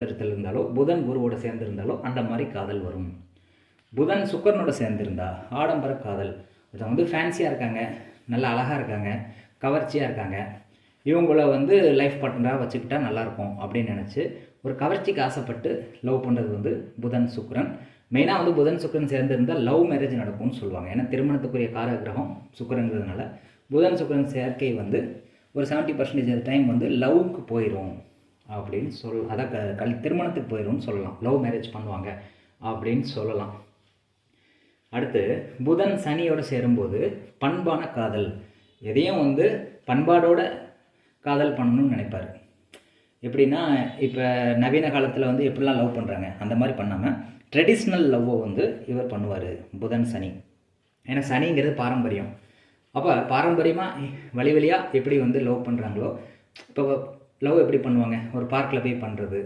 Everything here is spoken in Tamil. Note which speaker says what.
Speaker 1: இருந்தாலோ புதன் குருவோட சேர்ந்திருந்தாலோ அந்த மாதிரி காதல் வரும். புதன் சுக்கரனோட சேர்ந்திருந்தா ஆடம்பர காதல். ஒருத்தவங்க வந்து ஃபேன்சியாக இருக்காங்க, நல்லா அழகாக இருக்காங்க, கவர்ச்சியாக இருக்காங்க, இவங்கள வந்து லைஃப் பார்ட்னராக வச்சுக்கிட்டா நல்லாயிருக்கும் அப்படின்னு நினச்சி ஒரு கவர்ச்சிக்கு ஆசைப்பட்டு லவ் பண்ணுறது வந்து புதன் சுக்கரன். மெயினாக வந்து புதன் சுக்கரன் சேர்ந்திருந்தால் லவ் மேரேஜ் நடக்கும்னு சொல்லுவாங்க. ஏன்னா திருமணத்துக்குரிய காரகிரகம் சுக்கரங்கிறதுனால புதன் சுக்கரன் சேர்க்கை வந்து ஒரு 70% டைம் வந்து லவ்வுக்கு போயிடும் அப்படின்னு அதான் திருமணத்துக்கு போயிடும்னு சொல்லலாம். லவ் மேரேஜ் பண்ணுவாங்க அப்படின்னு சொல்லலாம். அடுத்து புதன் சனியோடு சேரும்போது பண்பான காதல். எதையும் வந்து பண்பாடோட காதல் பண்ணணும்னு நினைப்பார். எப்படின்னா இப்போ நவீன காலத்தில் வந்து எப்படிலாம் லவ் பண்ணுறாங்க அந்த மாதிரி பண்ணாமல் ட்ரெடிஷ்னல் லவ்வை வந்து இவர் பண்ணுவார் புதன் சனி. ஏன்னா சனிங்கிறது பாரம்பரியம். அப்போ பாரம்பரியமாக வழி வழியாக எப்படி வந்து லவ் பண்ணுறாங்களோ, இப்போ லவ் எப்படி பண்ணுவாங்க, ஒரு பார்க்கில் போய் பண்ணுறது,